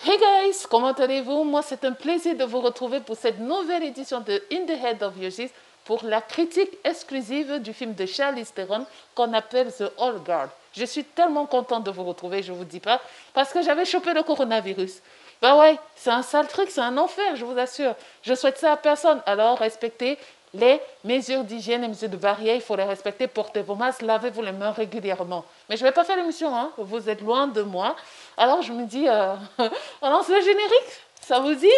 Hey guys, comment allez-vous? Moi, c'est un plaisir de vous retrouver pour cette nouvelle édition de In the Head of Yoshis pour la critique exclusive du film de Charlize Theron qu'on appelle The Old Guard. Je suis tellement contente de vous retrouver, je vous dis pas, parce que j'avais chopé le coronavirus. Bah ouais, c'est un sale truc, c'est un enfer, je vous assure. Je souhaite ça à personne. Alors, respectez les mesures d'hygiène, les mesures de barrière, il faut les respecter. Portez vos masques, lavez-vous les mains régulièrement. Mais je ne vais pas faire l'émission, hein. Vous êtes loin de moi. Alors, je me dis, on lance le générique, ça vous dit?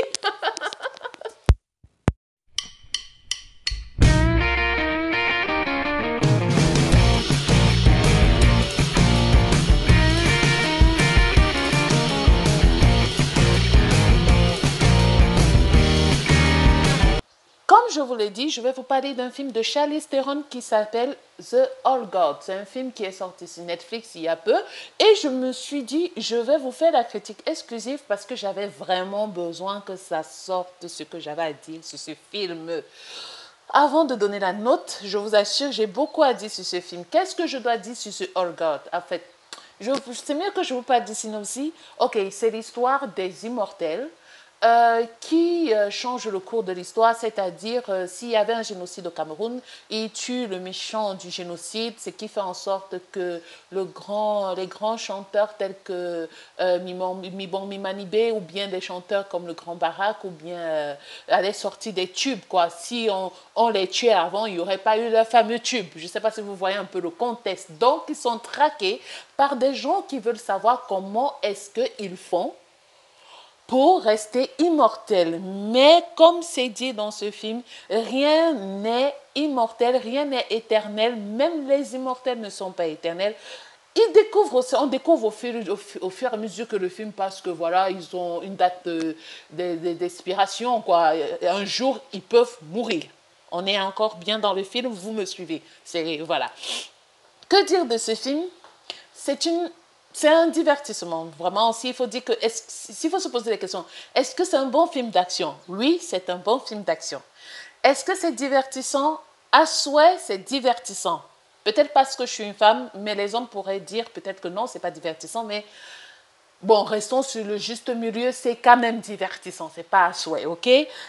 Comme je vous l'ai dit, je vais vous parler d'un film de Charlize Theron qui s'appelle The All God. C'est un film qui est sorti sur Netflix il y a peu. Et je me suis dit, je vais vous faire la critique exclusive parce que j'avais vraiment besoin que ça sorte ce que j'avais à dire sur ce film. Avant de donner la note, je vous assure, j'ai beaucoup à dire sur ce film. Qu'est-ce que je dois dire sur ce All God? En fait, c'est mieux que je vous parle du synopsis. Ok, c'est l'histoire des immortels qui change le cours de l'histoire, c'est-à-dire s'il y avait un génocide au Cameroun, il tue le méchant du génocide, ce qui fait en sorte que les grands chanteurs tels que Mibon Mimanibé ou bien des chanteurs comme le Grand Barak ou bien allaient sortir des tubes, quoi. Si on les tuait avant, il n'y aurait pas eu le fameux tube. Je ne sais pas si vous voyez un peu le contexte. Donc, ils sont traqués par des gens qui veulent savoir comment est-ce qu'ils font pour rester immortel. Mais comme c'est dit dans ce film, rien n'est immortel, rien n'est éternel, même les immortels ne sont pas éternels. On découvre au fur et à mesure que le film passe que voilà, ils ont une date d'expiration, quoi. Un jour, ils peuvent mourir. On est encore bien dans le film, vous me suivez. Voilà. Que dire de ce film? C'est une c'est un divertissement, vraiment. S'il faut dire que, s'il faut se poser la question, est-ce que c'est un bon film d'action? Oui, c'est un bon film d'action. Est-ce que c'est divertissant? À souhait, c'est divertissant. Peut-être parce que je suis une femme, mais les hommes pourraient dire peut-être que non, c'est pas divertissant, mais bon, restons sur le juste milieu, c'est quand même divertissant, c'est pas à souhait, ok?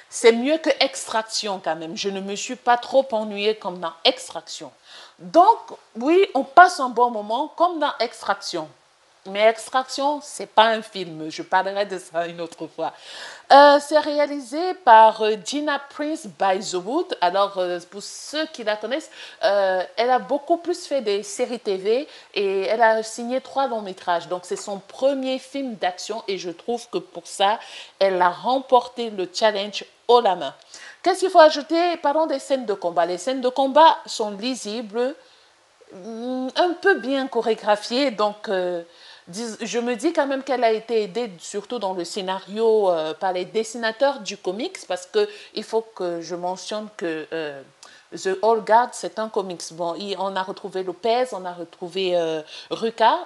C'est mieux que Extraction quand même. Je ne me suis pas trop ennuyée comme dans Extraction. Donc, oui, on passe un bon moment comme dans Extraction. Mais Extraction, c'est pas un film. Je parlerai de ça une autre fois. C'est réalisé par Gina Prince by The Wood. Alors, pour ceux qui la connaissent, elle a beaucoup plus fait des séries TV et elle a signé 3 longs métrages. Donc, c'est son premier film d'action et je trouve que pour ça, elle a remporté le challenge haut la main. Qu'est-ce qu'il faut ajouter? Parlons des scènes de combat. Les scènes de combat sont lisibles, un peu bien chorégraphiées, donc je me dis quand même qu'elle a été aidée surtout dans le scénario par les dessinateurs du comics parce que il faut que je mentionne que The All Guard c'est un comics. Bon, on a retrouvé Lopez, on a retrouvé Ruka,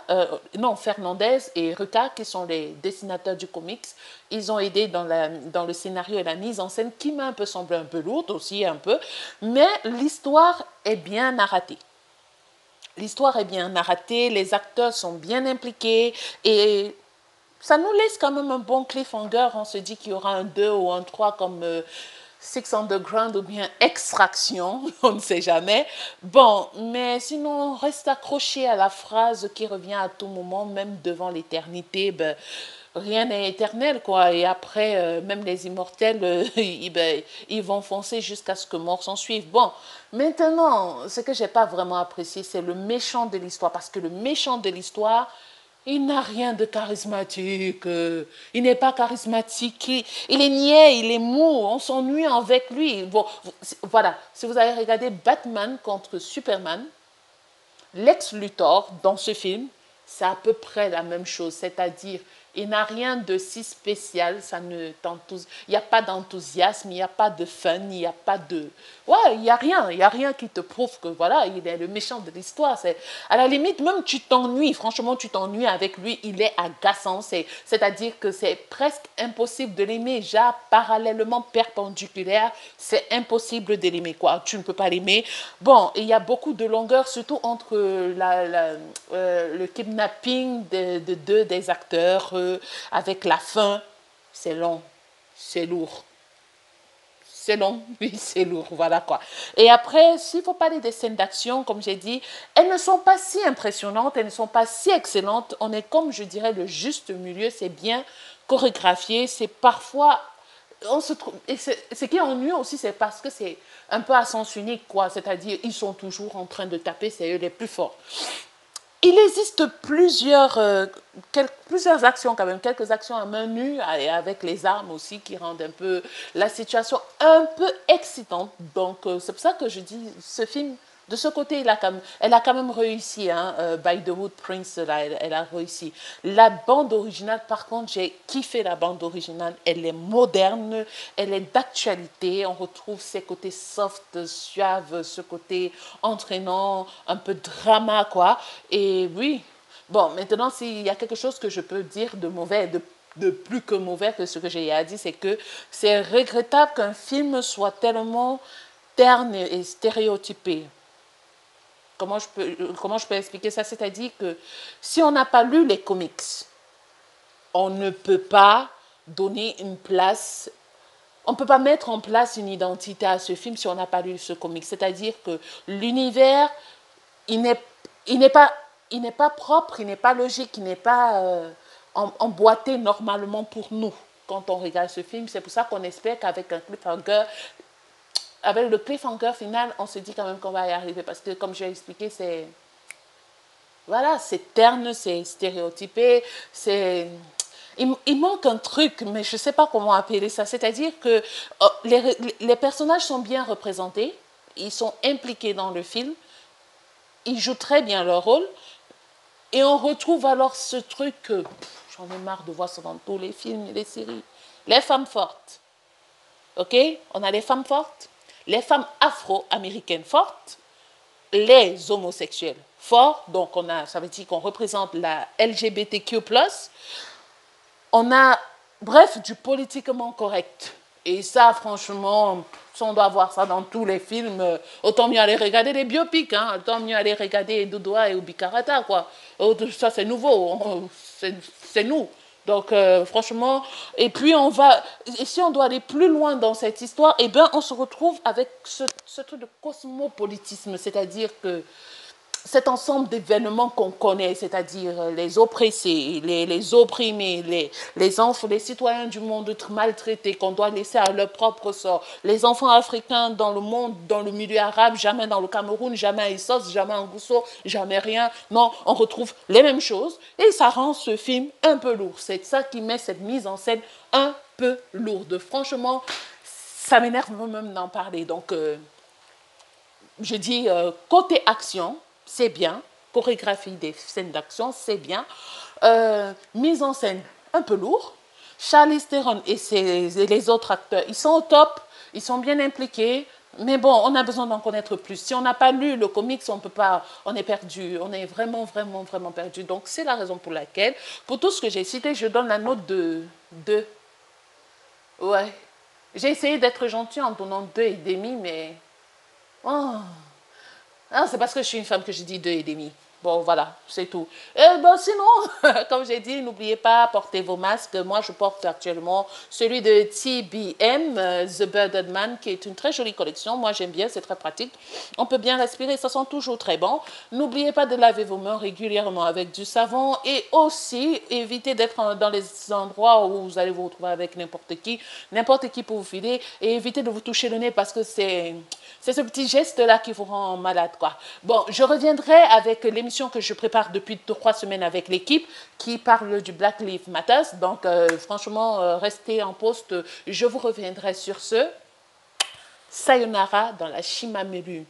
non Fernandez et Ruka qui sont les dessinateurs du comics. Ils ont aidé dans le scénario et la mise en scène qui m'a un peu semblé un peu lourde aussi un peu, mais l'histoire est bien narratée. L'histoire est bien narratée, les acteurs sont bien impliqués et ça nous laisse quand même un bon cliffhanger. On se dit qu'il y aura un 2 ou un 3 comme Six Underground ou bien Extraction, on ne sait jamais. Bon, mais sinon, on reste accroché à la phrase qui revient à tout moment, même devant l'éternité. Ben, rien n'est éternel, quoi. Et après, même les immortels, ils vont foncer jusqu'à ce que mort s'en suive. Bon, maintenant, ce que je n'ai pas vraiment apprécié, c'est le méchant de l'histoire. Parce que le méchant de l'histoire, il n'a rien de charismatique. Il n'est pas charismatique. Il est niais, il est mou. On s'ennuie avec lui. Bon, voilà. Si vous avez regardé Batman contre Superman, Lex Luthor, dans ce film, c'est à peu près la même chose. C'est-à-dire, il n'a rien de si spécial. Il n'y a pas d'enthousiasme, il n'y a pas de fun, il n'y a pas de... Ouais, il n'y a rien. Il n'y a rien qui te prouve que, voilà, il est le méchant de l'histoire. À la limite, même tu t'ennuies. Franchement, tu t'ennuies avec lui. Il est agaçant. C'est-à-dire que c'est presque impossible de l'aimer. Déjà, parallèlement, perpendiculaire, c'est impossible de l'aimer, quoi. Tu ne peux pas l'aimer. Bon, il y a beaucoup de longueur, surtout entre le kidnapping de deux des acteurs avec la fin, c'est long, c'est lourd. C'est long, oui, c'est lourd, voilà quoi. Et après, s'il faut parler des scènes d'action, comme j'ai dit, elles ne sont pas si impressionnantes, elles ne sont pas si excellentes. On est comme, je dirais, le juste milieu, c'est bien chorégraphié, c'est parfois... On se trouve, et ce qui est ennuyeux aussi, c'est parce que c'est un peu à sens unique, quoi. C'est-à-dire, ils sont toujours en train de taper, c'est eux les plus forts. Il existe plusieurs actions quand même, quelques actions à main nue et avec les armes aussi qui rendent un peu la situation un peu excitante. Donc c'est pour ça que je dis, ce film, de ce côté, elle a quand même réussi. Hein, By the Wood Prince, là, elle a réussi. La bande originale, par contre, j'ai kiffé la bande originale. Elle est moderne, elle est d'actualité. On retrouve ces côtés soft, suaves, ce côté entraînant, un peu drama, quoi. Et oui, bon, maintenant, s'il y a quelque chose que je peux dire de mauvais, de plus que mauvais que ce que j'ai à dire, c'est que c'est regrettable qu'un film soit tellement terne et stéréotypé. Comment je peux expliquer ça? C'est-à-dire que si on n'a pas lu les comics, on ne peut pas donner une place, on ne peut pas mettre en place une identité à ce film si on n'a pas lu ce comic. C'est-à-dire que l'univers, il n'est pas propre, il n'est pas logique, il n'est pas emboîté normalement pour nous quand on regarde ce film. C'est pour ça qu'on espère qu'avec un cliffhanger, avec le cliffhanger final, on se dit quand même qu'on va y arriver. Parce que, comme je l'ai expliqué, c'est... Voilà, c'est terne, c'est stéréotypé, c'est... Il manque un truc, mais je ne sais pas comment appeler ça. C'est-à-dire que les personnages sont bien représentés, ils sont impliqués dans le film, ils jouent très bien leur rôle, et on retrouve alors ce truc que j'en ai marre de voir ça dans tous les films et les séries. Les femmes fortes. OK? On a les femmes fortes, les femmes afro-américaines fortes, les homosexuels forts, donc ça veut dire qu'on représente la LGBTQ+, on a, bref, du politiquement correct. Et ça, franchement, si on doit voir ça dans tous les films, autant mieux aller regarder les biopics, hein, autant mieux aller regarder Doudoua et Ubikarata, quoi. Ça, c'est nouveau, c'est nous. Donc, franchement, et puis et si on doit aller plus loin dans cette histoire, eh bien, on se retrouve avec ce truc de cosmopolitisme, c'est-à-dire que cet ensemble d'événements qu'on connaît, c'est-à-dire les oppressés, les opprimés, les enfants, les citoyens du monde maltraités qu'on doit laisser à leur propre sort, les enfants africains dans le monde, dans le milieu arabe, jamais dans le Cameroun, jamais à Issos, jamais en Gousso, jamais rien. Non, on retrouve les mêmes choses et ça rend ce film un peu lourd. C'est ça qui met cette mise en scène un peu lourde. Franchement, ça m'énerve même d'en parler. Donc, je dis côté action, c'est bien. Chorégraphie des scènes d'action, c'est bien. Mise en scène, un peu lourd. Charlize Theron et les autres acteurs, ils sont au top, ils sont bien impliqués. Mais bon, on a besoin d'en connaître plus. Si on n'a pas lu le comics, on peut pas, on est perdu. On est vraiment, vraiment, vraiment perdu. Donc, c'est la raison pour laquelle, pour tout ce que j'ai cité, je donne la note de 2. Ouais. J'ai essayé d'être gentil en donnant 2,5, mais... Oh. Ah, c'est parce que je suis une femme que je dis 2,5. Bon, voilà, c'est tout. Et bon, sinon, comme j'ai dit, n'oubliez pas, portez vos masques. Moi, je porte actuellement celui de TBM, The Bearded Man, qui est une très jolie collection. Moi, j'aime bien, c'est très pratique. On peut bien respirer, ça sent toujours très bon. N'oubliez pas de laver vos mains régulièrement avec du savon et aussi évitez d'être dans les endroits où vous allez vous retrouver avec n'importe qui pour vous filer, et évitez de vous toucher le nez parce que c'est ce petit geste-là qui vous rend malade, quoi. Bon, je reviendrai avec l'émission que je prépare depuis 3 semaines avec l'équipe qui parle du Black Lives Matter. Donc, franchement, restez en poste. Je vous reviendrai sur ce. Sayonara dans la Shimameru.